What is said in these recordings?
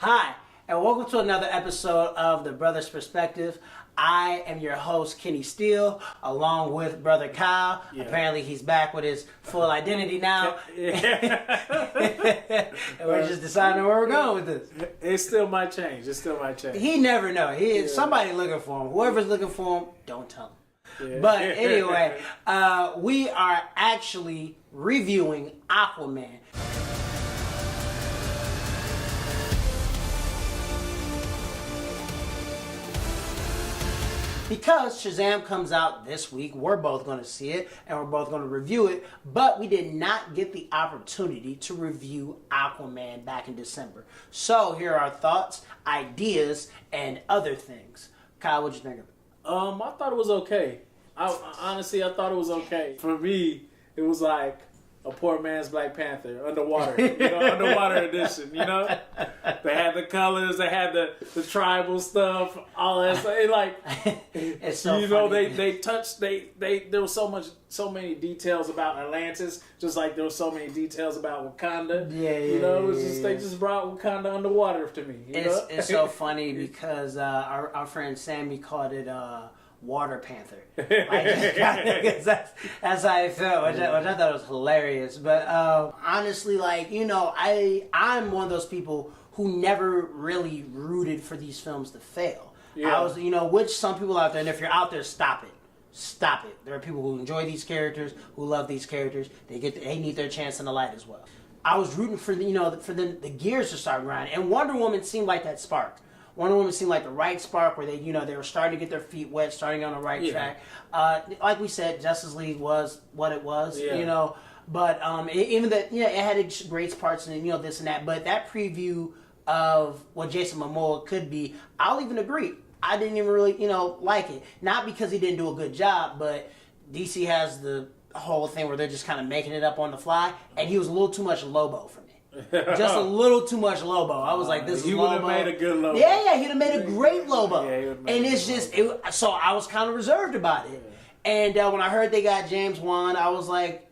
Hi, and welcome to another episode of The Brother's Perspective. I am your host, Kenny Steele, along with Brother Kyle. Yeah. Apparently, he's back with his full identity now. Yeah. And we're just deciding where we're going with this. It still might change. He never know. He is somebody looking for him. Whoever's looking for him, don't tell him. Yeah. But anyway, we are actually reviewing Aquaman. Because Shazam comes out this week, we're both going to see it and we're both going to review it, but we did not get the opportunity to review Aquaman back in December. So here are our thoughts, ideas, and other things. Kyle, what'd you think of it? I thought it was okay. Honestly, I thought it was okay. For me, it was like a poor man's Black Panther, underwater, underwater edition, They had the colors, they had the tribal stuff, all that stuff. It's so funny. There was so many details about Atlantis, just like there was so many details about Wakanda. They just brought Wakanda underwater to me. It's so funny because our friend Sammy called it Water Panther. That's how I felt, which I thought was hilarious. But honestly, I'm one of those people who never really rooted for these films to fail. Yeah. I was, which some people out there, and if you're out there, stop it. Stop it. There are people who enjoy these characters, who love these characters. They need their chance in the light as well. I was rooting for the gears to start grinding, and Wonder Woman seemed like that spark. Wonder Woman seemed like the right spark where they were starting to get their feet wet, starting on the right track. Like we said, Justice League was what it was, But it had great parts and this and that. But that preview of what Jason Momoa could be, I'll even agree. I didn't even really like it, not because he didn't do a good job, but DC has the whole thing where they're just kind of making it up on the fly, and he was a little too much Lobo for me. Just a little too much Lobo. I was like, this is Lobo. He would have made a good Lobo. Yeah, he'd have made a great Lobo. And it's just, so I was kind of reserved about it. And when I heard they got James Wan, I was like,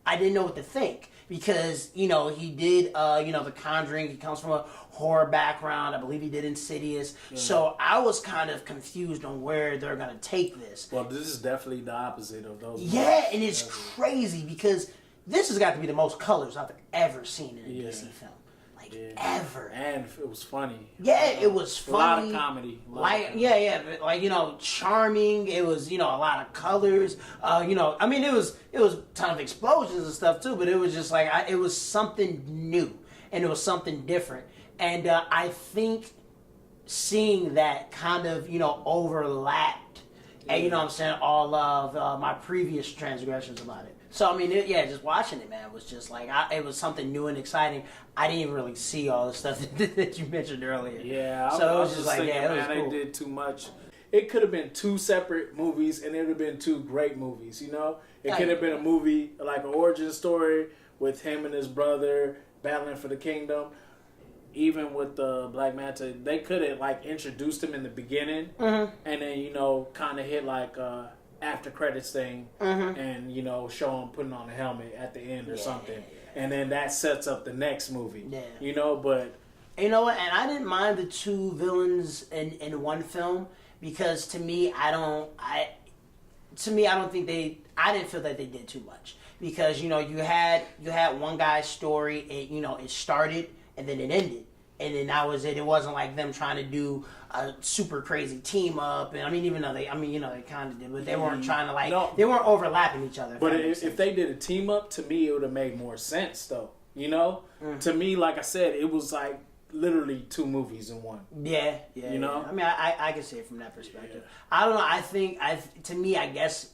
I didn't know what to think. Because, he did, The Conjuring. He comes from a horror background. I believe he did Insidious. Yeah. So I was kind of confused on where they're going to take this. Well, this is definitely the opposite of those. Yeah, and it's crazy because this has got to be the most colors I've ever seen in a DC film. Ever. And it was funny. Yeah, it was funny. A lot of comedy. Charming. It was, a lot of colors. It was a ton of explosions and stuff too, but it was just it was something new and it was something different. And I think seeing that kind of, overlapped and, all of my previous transgressions about it. So, just watching it, man, was just it was something new and exciting. I didn't even really see all the stuff that you mentioned earlier. Yeah, so it was just thinking, it was cool. They did too much. It could have been two separate movies, and it would have been two great movies, It could have been a movie, like an origin story with him and his brother battling for the kingdom. Even with the Black Manta, they could have, introduced him in the beginning, and then, kind of hit, after credits thing, and show him putting on a helmet at the end or something, and then that sets up the next movie. But and I didn't mind the two villains in one film because to me I didn't feel that they did too much because you had one guy's story. It started and then it ended. And then that was it. It wasn't like them trying to do a super crazy team up. And even though they kind of did, but they weren't trying to they weren't overlapping each other. But if they did a team up, to me, it would have made more sense though. To me, like I said, it was literally two movies in one. Yeah. I can see it from that perspective. Yeah. I don't know. I think I guess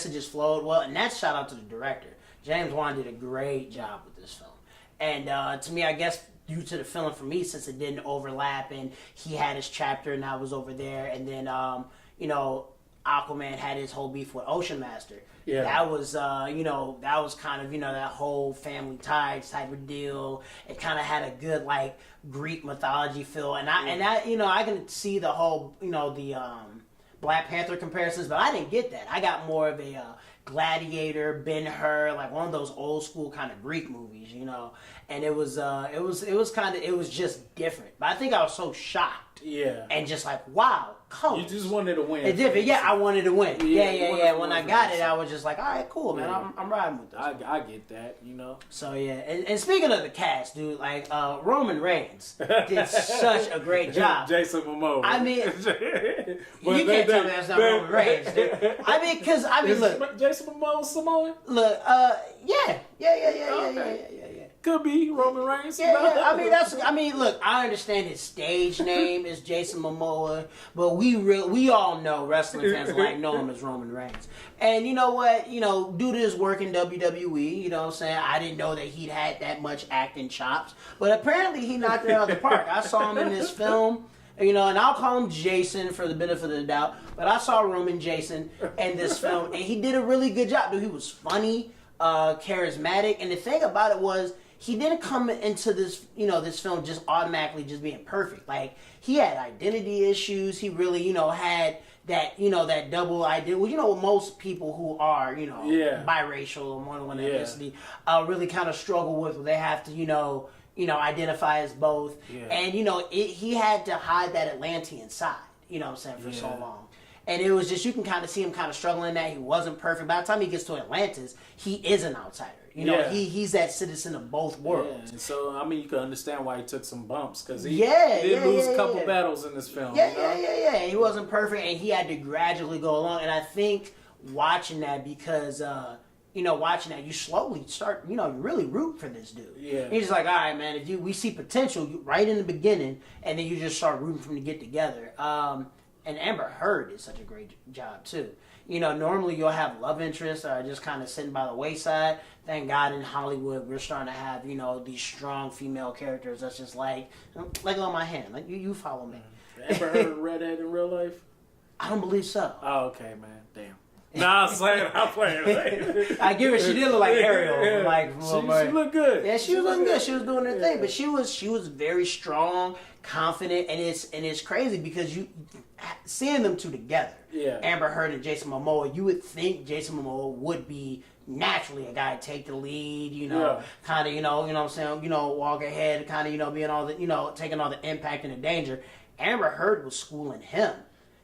it just flowed well. And that's shout out to the director. James Wan did a great job with this film. And to me, I guess, due to the film for me, since it didn't overlap and he had his chapter and I was over there, and then Aquaman had his whole beef with Ocean Master. Yeah. That was kind of that whole family ties type of deal. It kind of had a good Greek mythology feel, and I can see the whole the Black Panther comparisons, but I didn't get that. I got more of a Gladiator, Ben-Hur, like one of those old school kind of Greek movies, you know. And it was just different. But I think I was so shocked. Yeah. And just like, wow, colors. You just wanted to win. It's different. Yeah, I wanted to win. Yeah. When I got it, I was just like, all right, cool, man. I'm riding with this. I get that, you know. So yeah, and speaking of the cast, dude, like Roman Reigns did such a great job. Jason Momoa. I mean, you can't tell me that's not Roman Reigns, dude. I mean, look, Jason Momoa Samoan. Look, yeah. Could be Roman Reigns. Yeah. I mean, look, I understand his stage name is Jason Momoa, but we all know wrestling fans know him as Roman Reigns. And you know what? You know, due to his work in WWE, you know what I'm saying? I didn't know that he'd had that much acting chops, but apparently he knocked it out of the park. I saw him in this film. You know, and I'll call him Jason for the benefit of the doubt, but I saw Roman Jason in this film, and he did a really good job, dude. He was funny, charismatic, and the thing about it was, he didn't come into this, you know, this film just automatically just being perfect. Like, he had identity issues. He really, you know, had that, you know, that double identity. Well, you know, most people who are, you know, biracial or more than one ethnicity really kind of struggle with. They have to, you know, identify as both. Yeah. And, you know, he had to hide that Atlantean side, you know what I'm saying, for so long. And it was just, you can kind of see him kind of struggling that. He wasn't perfect. By the time he gets to Atlantis, he is an outsider. You know, he's that citizen of both worlds. Yeah. So, I mean, you can understand why he took some bumps, because he did lose a couple battles in this film. Yeah. He wasn't perfect, and he had to gradually go along. And I think watching that, because, you know, watching that, you slowly start, you know, you really root for this dude. Yeah. He's just like, all right, man, we see potential right in the beginning, and then you just start rooting for them to get together. And Amber Heard did such a great job, too. You know, normally you'll have love interests just kind of sitting by the wayside. Thank God in Hollywood we're starting to have, you know, these strong female characters that's just like on my hand. Like, you follow me. Amber Heard redhead in real life? I don't believe so. Oh, okay, man. Damn. Nah, I'm playing. I give her, she did look like Ariel. Like, she looked good. Yeah, she was looking good. She was doing her thing, but she was very strong, confident, and it's crazy because you seeing them two together. Yeah. Amber Heard and Jason Momoa, you would think Jason Momoa would be naturally a guy to take the lead, you know, kind of, you know what I'm saying, you know, walk ahead, kind of, you know, being all the, you know, taking all the impact and the danger. Amber Heard was schooling him.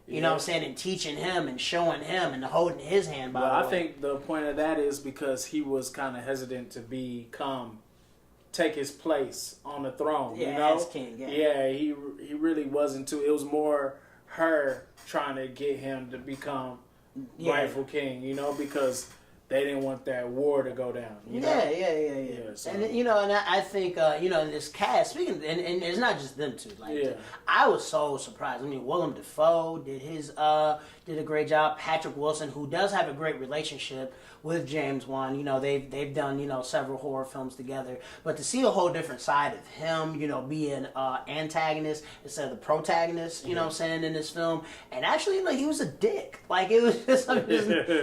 You know what I'm saying? And teaching him and showing him and holding his hand by the way. I think the point of that is because he was kind of hesitant to take his place on the throne, you know? As king, he really wasn't too. It was more her trying to get him to become rightful king, you know, because they didn't want that war to go down. You know? Yeah. So. And you know, and I think you know, in this cast, speaking, and it's not just them two. Like, I was so surprised. I mean, Willem Dafoe did a great job. Patrick Wilson, who does have a great relationship with James Wan. You know, they've done, you know, several horror films together. But to see a whole different side of him, you know, being antagonist instead of the protagonist, you know what I'm saying, in this film. And actually, you know, he was a dick. Like, it was just, I'm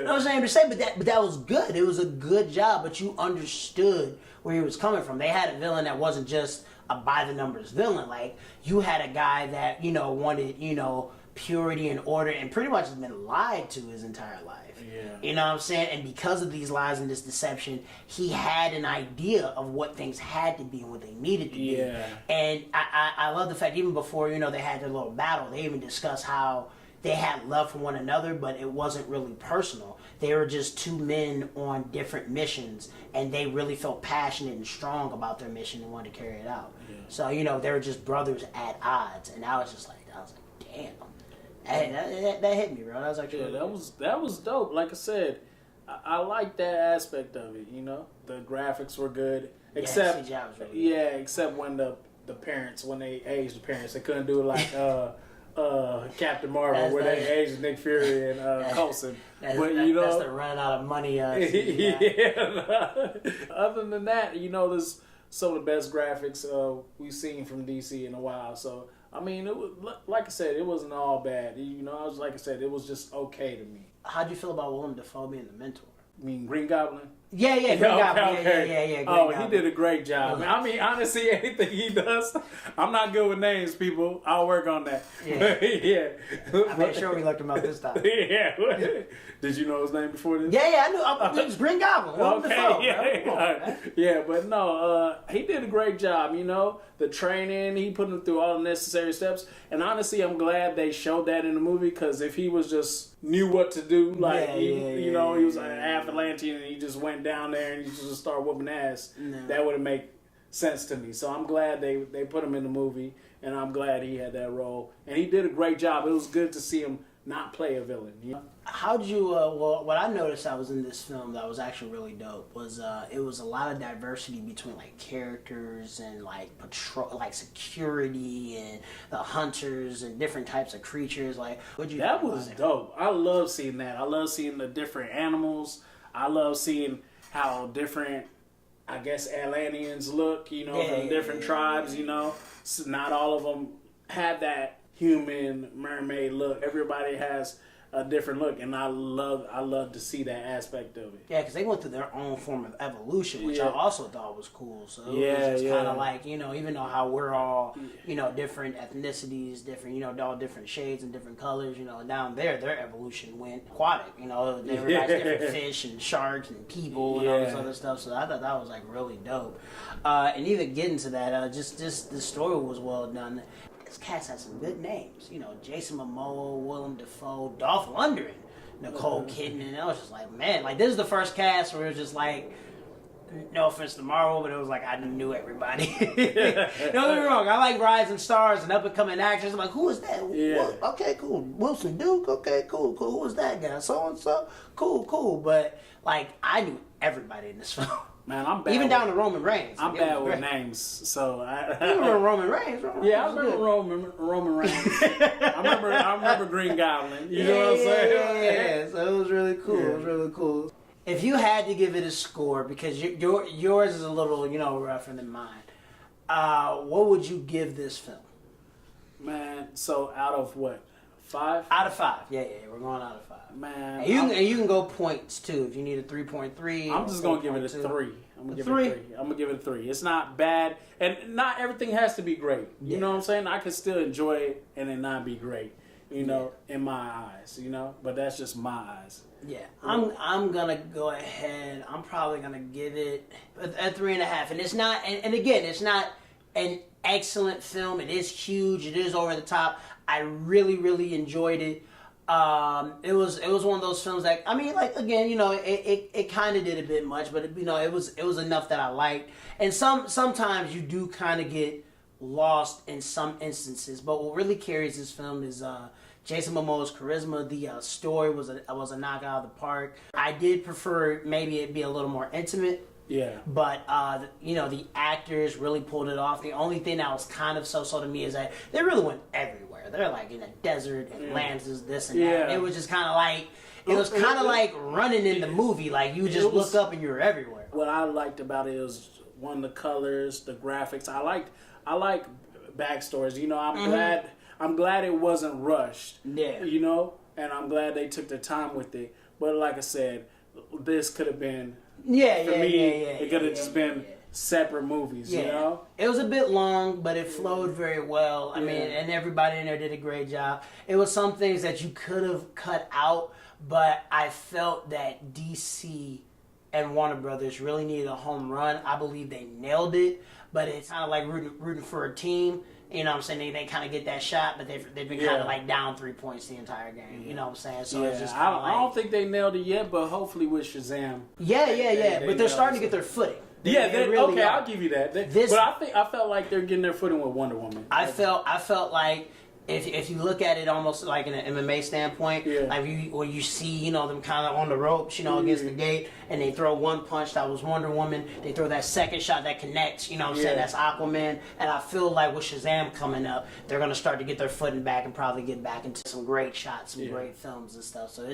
not ashamed to say, but that was good. It was a good job, but you understood where he was coming from. They had a villain that wasn't just a by-the-numbers villain. Like, you had a guy that, you know, wanted, you know, purity and order and pretty much has been lied to his entire life. You know what I'm saying? And because of these lies and this deception, he had an idea of what things had to be and what they needed to be. And I love the fact, even before, you know, they had their little battle, they even discussed how they had love for one another, but it wasn't really personal. They were just two men on different missions, and they really felt passionate and strong about their mission and wanted to carry it out. So, you know, they were just brothers at odds, and I was like, damn. That hit me, bro. That was actually that was dope. Like I said, I like that aspect of it. You know, the graphics were good, except CGI was really good. Except when the parents, when they aged the parents, they couldn't do it like Captain Marvel, where they aged Nick Fury and Coulson. But you know, that's the run out of money. Other than that, you know, there's some of the best graphics we've seen from DC in a while. So. I mean, it was, like I said, it wasn't all bad. You know, like I said, it was just okay to me. How'd you feel about Willem Dafoe being the mentor? I mean, Green Goblin? Yeah, Green Goblin. Yeah. Oh, he did a great job. I mean, honestly, anything he does, I'm not good with names, people. I'll work on that. Yeah. I made sure we looked him up this time. Yeah. Did you know his name before this? Yeah, I knew. It was Green Goblin. Yeah, but no, he did a great job. You know, the training, he put him through all the necessary steps. And honestly, I'm glad they showed that in the movie, because if he was just knew what to do, like he was an Atlantean and he just went down there and he just started whooping ass, that wouldn't make sense to me. So I'm glad they put him in the movie, and I'm glad he had that role, and he did a great job. It was good to see him not play a villain. You know? How'd you? Well, what I noticed I was in this film that was actually really dope was it was a lot of diversity between like characters and like patrol, like security and the hunters and different types of creatures. Like, what'd you? That was dope. I love seeing that. I love seeing the different animals. I love seeing how different, I guess, Atlanteans look. You know, from different tribes. You know, so not all of them have that human mermaid look. Everybody has a different look, and I love to see that aspect of it. Yeah, because they went through their own form of evolution, which I also thought was cool. So it was just kind of like, you know, even though how we're all, you know, different ethnicities, different, you know, all different shades and different colors, you know, down there, their evolution went aquatic. You know, everybody's different fish and sharks and people and all this other stuff. So I thought that was like really dope. And even getting to that, just the story was well done. This cast has some good names, you know, Jason Momoa, Willem Dafoe, Dolph Lundgren, Nicole Kidman, and I was just like, man, like this is the first cast where it was just like, no offense to Marvel, but it was like I knew everybody. Don't get me wrong, I like rising stars and up and coming actors. I'm like, who is that? Okay, cool. Wilson Duke. Okay, cool. Who is that guy? So and so. Cool. But like, I knew everybody in this film. Man, I'm bad. Even down to Roman Reigns. I'm bad with names, so I remember Roman Reigns. I remember Roman Reigns. I remember Green Goblin. You know what I'm saying? Yeah. So it was really cool. It was really cool. If you had to give it a score, because yours is a little, you know, rougher than mine, what would you give this film? Man, so out of what? 5? Out of 5. Yeah. We're going out of 5. Man, and you can go points too if you need a 3.3. I'm just gonna give it a 3. I'm gonna give it a 3. It's not bad, and not everything has to be great. You know what I'm saying? I could still enjoy it and it not be great. You know, in my eyes. You know, but that's just my eyes. Yeah, I'm gonna go ahead. I'm probably gonna give it a 3.5, and it's not. And again, it's not an excellent film. It is huge. It is over the top. I really enjoyed it. It was one of those films that, I mean, like, again, you know, it kind of did a bit much, but you know, it was enough that I liked. And sometimes you do kind of get lost in some instances, but what really carries this film is Jason Momoa's charisma. The story was a knockout of the park. I did prefer maybe it be a little more intimate. Yeah. But, you know, the actors really pulled it off. The only thing that was kind of so-so to me is that they really went everywhere. They're like in a desert, Atlantis, this and that. It was just kind of like, it was kind of like running in the movie. Like, you just look up and you're everywhere. What I liked about it was, one, the colors, the graphics. I like backstories. You know, I'm glad it wasn't rushed. Yeah. You know, and I'm glad they took their time with it. But like I said, this could have been... For me, it could have just been separate movies, you know? It was a bit long, but it flowed very well. I mean, and everybody in there did a great job. It was some things that you could have cut out, but I felt that DC and Warner Brothers really needed a home run. I believe they nailed it, but it's kind of like rooting for a team. You know what I'm saying? They kind of get that shot, but they've been kind of like down 3 points the entire game. You know what I'm saying? So it's just I don't think they nailed it yet, but hopefully with Shazam. Yeah. But they're starting to get their footing. They really are. I'll give you that. But I felt like they're getting their footing with Wonder Woman. I felt like if you look at it almost like in an MMA standpoint, like when you see, you know, them kind of on the ropes, you know, against the gate, and they throw one punch that was Wonder Woman, they throw that second shot that connects, you know what I'm saying, that's Aquaman, and I feel like with Shazam coming up, they're going to start to get their footing back and probably get back into some great shots, some great films and stuff, so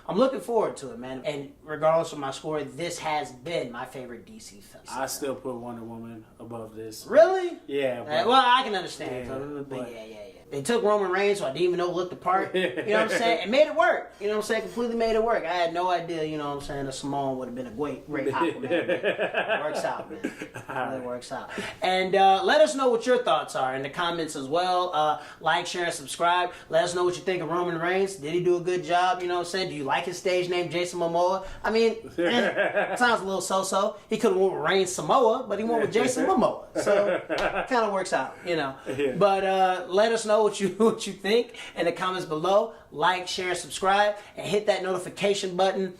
I'm looking forward to it, man, and regardless of my score, this has been my favorite DC film. I still put Wonder Woman above this. Really? Yeah. Well, I can understand, but yeah. They took Roman Reigns, so I didn't even know it looked the part. You know what I'm saying? And made it work. You know what I'm saying? Completely made it work. I had no idea, you know what I'm saying, a Samoan would have been a great Aquaman. It works out, man. It really works out. And let us know what your thoughts are in the comments as well. Like, share, and subscribe. Let us know what you think of Roman Reigns. Did he do a good job? You know what I'm saying? Do you like his stage name, Jason Momoa? I mean, sounds a little so-so. He could have went with Reigns Samoa, but he went with Jason Momoa. So, kind of works out, you know. But let us know what you think in the comments below. Like, share, and subscribe, and hit that notification button.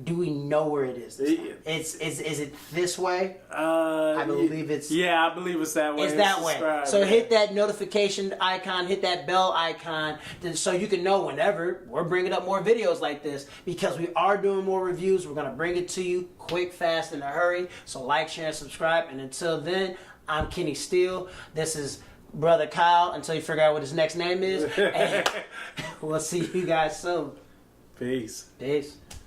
Do we know where it is? Is it this way? I believe it's. Yeah, I believe it's that way. It's that way. So hit that notification icon, hit that bell icon, so you can know whenever we're bringing up more videos like this. Because we are doing more reviews, we're gonna bring it to you quick, fast, in a hurry. So like, share, and subscribe. And until then, I'm Kenny Steele. This is Brother Kyle, until you figure out what his next name is. And we'll see you guys soon. Peace. Peace.